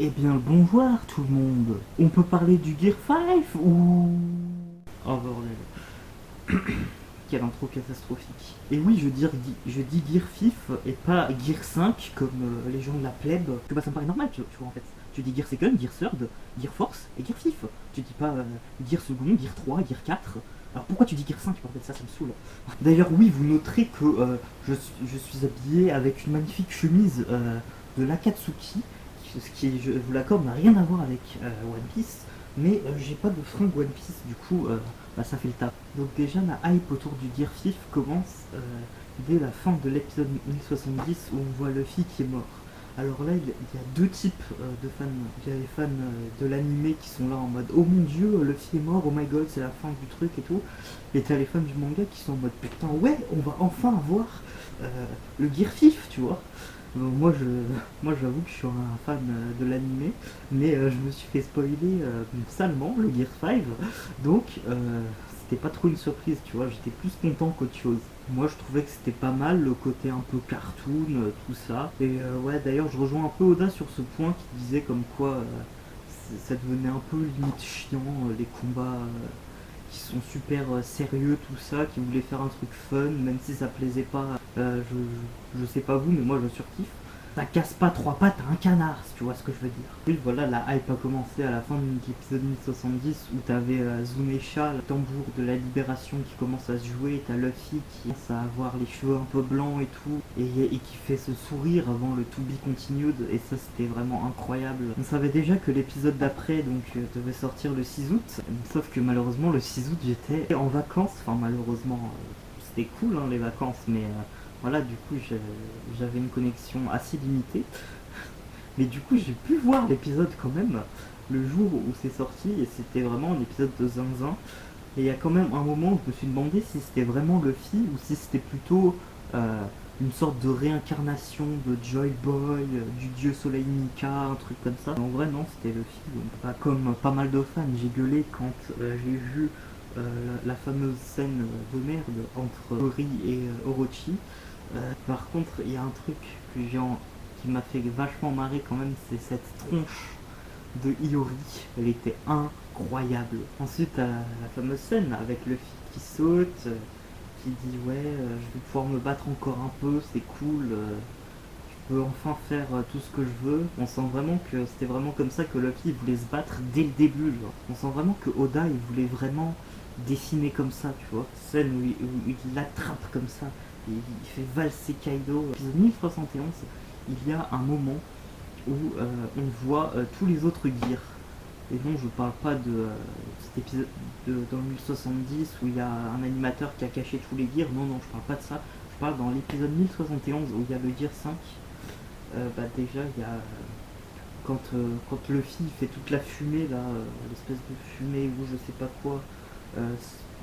Eh bien le bonjour tout le monde. On peut parler du Gear 5 ou... Oh bordel. Quelle intro catastrophique. Et oui, je dis Gear 5 et pas Gear 5 comme les gens de la plèbe. Que bah ça me paraît normal, tu vois en fait. Tu dis Gear Second, Gear Third, Gear Force et Gear 5. Tu dis pas Gear Second, Gear 3, Gear 4. Alors pourquoi tu dis Gear 5 bordel, ça me saoule. D'ailleurs oui, vous noterez que je suis habillé avec une magnifique chemise de l'Akatsuki, ce qui, je vous l'accorde, n'a rien à voir avec One Piece, mais j'ai pas de fringue One Piece, du coup, bah, ça fait le taf. Donc déjà, ma hype autour du Gear 5 commence dès la fin de l'épisode 1070 où on voit Luffy qui est mort. Alors là, il y a deux types de fans. Il y a les fans de l'animé qui sont là en mode oh mon dieu, Luffy est mort, oh my god, c'est la fin du truc et tout. Et t'as les fans du manga qui sont en mode putain, ouais, on va enfin voir le Gear 5, tu vois. Moi, j'avoue que je suis un fan de l'animé, mais je me suis fait spoiler salement le Gear 5, donc c'était pas trop une surprise, tu vois, j'étais plus content qu'autre chose. Moi, je trouvais que c'était pas mal le côté un peu cartoon, tout ça. Et ouais, d'ailleurs, je rejoins un peu Oda sur ce point qui disait comme quoi ça devenait un peu limite chiant, les combats qui sont super sérieux, tout ça, qui voulaient faire un truc fun, même si ça plaisait pas. Je sais pas vous, mais moi je surkiffe. Ça casse pas trois pattes à un canard, si tu vois ce que je veux dire. Puis voilà, la hype a commencé à la fin de l'épisode 1070 où t'avais Zunesha, le tambour de la libération qui commence à se jouer, et t'as Luffy qui commence à avoir les cheveux un peu blancs et tout, et qui fait ce sourire avant le To Be Continued, et ça c'était vraiment incroyable. On savait déjà que l'épisode d'après donc devait sortir le 6 août, sauf que malheureusement le 6 août j'étais en vacances, enfin malheureusement c'était cool hein, les vacances, mais voilà, du coup, j'avais une connexion assez limitée. Mais du coup, j'ai pu voir l'épisode quand même le jour où c'est sorti. Et c'était vraiment un épisode de zinzin. Et il y a quand même un moment où je me suis demandé si c'était vraiment Luffy ou si c'était plutôt une sorte de réincarnation de Joy Boy, du dieu Soleil Nika, un truc comme ça. En vrai, non, c'était Luffy. Donc, bah, comme pas mal de fans, j'ai gueulé quand j'ai vu la fameuse scène de merde entre Ori et Orochi. Par contre, il y a un truc qui m'a fait vachement marrer quand même, c'est cette tronche de Iori. Elle était incroyable. Ensuite, la fameuse scène avec le fils qui saute, qui dit ouais, je vais pouvoir me battre encore un peu, c'est cool, je peux enfin faire tout ce que je veux. On sent vraiment que c'était vraiment comme ça que Luffy voulait se battre dès le début. Genre. On sent vraiment que Oda il voulait vraiment dessiner comme ça, tu vois. Scène où il l'attrape comme ça, et il fait valser Kaido. Épisode 1071, il y a un moment où on voit tous les autres gears. Et non, je parle pas de cet épisode dans le 1070 où il y a un animateur qui a caché tous les gears. Non, non, je parle pas de ça. Je parle dans l'épisode 1071 où il y a le gear 5. Bah déjà, il y a quand Luffy fait toute la fumée là, l'espèce de fumée ou je sais pas quoi, euh,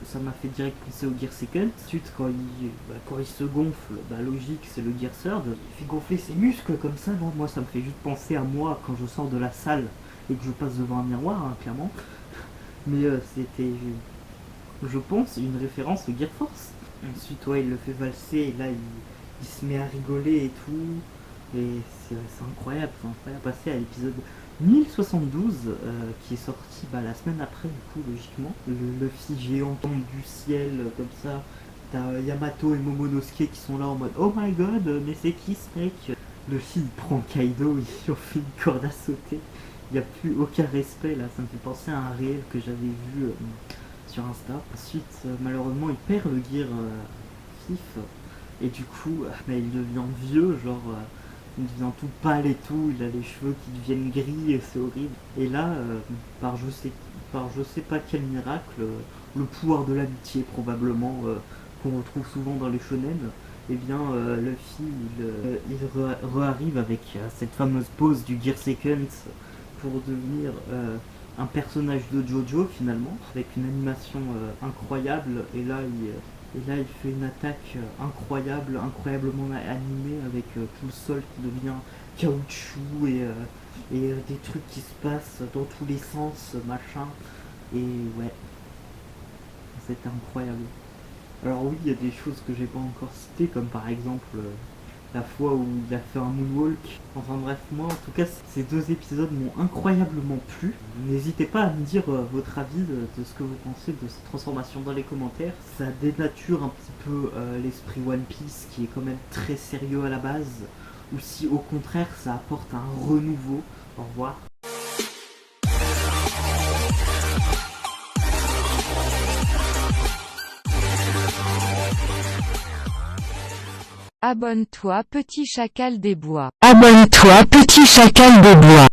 ça m'a fait direct penser au Gear Second. Ensuite, quand il se gonfle, bah, logique, c'est le Gear Third. Il fait gonfler ses muscles comme ça, non. Moi, ça me fait juste penser à moi quand je sors de la salle et que je passe devant un miroir, hein, clairement. Mais c'était, je pense, une référence au Gear Force. Ensuite, ouais, il le fait valser et là, il se met à rigoler et tout. Et c'est incroyable, passer à l'épisode 1072 qui est sorti bah, la semaine après, du coup, logiquement. Le Luffy géant tombe du ciel comme ça. T'as Yamato et Momonosuke qui sont là en mode oh my god, mais c'est qui ce mec? Luffy il prend Kaido, il en fait une corde à sauter. Il n'y a plus aucun respect là, ça me fait penser à un réel que j'avais vu sur Insta. Ensuite, malheureusement, il perd le gear FIF et du coup, bah, il devient vieux, genre il devient tout pâle et tout, il a les cheveux qui deviennent gris et c'est horrible. Et là, par je sais pas quel miracle, le pouvoir de l'amitié probablement, qu'on retrouve souvent dans les shonen, et bien Luffy il re-arrive avec cette fameuse pose du Gear Second pour devenir un personnage de Jojo finalement, avec une animation incroyable, et là, il fait une attaque incroyable, incroyablement animée, avec tout le sol qui devient caoutchouc et des trucs qui se passent dans tous les sens, machin. Et ouais, c'était incroyable. Alors oui, il y a des choses que j'ai pas encore citées, comme par exemple la fois où il a fait un moonwalk. Enfin bref, moi en tout cas, ces 2 épisodes m'ont incroyablement plu. N'hésitez pas à me dire votre avis de ce que vous pensez de cette transformation dans les commentaires. Ça dénature un petit peu l'esprit One Piece qui est quand même très sérieux à la base, ou si au contraire ça apporte un renouveau. Au revoir. Abonne-toi petit chacal des bois. Abonne-toi petit chacal des bois.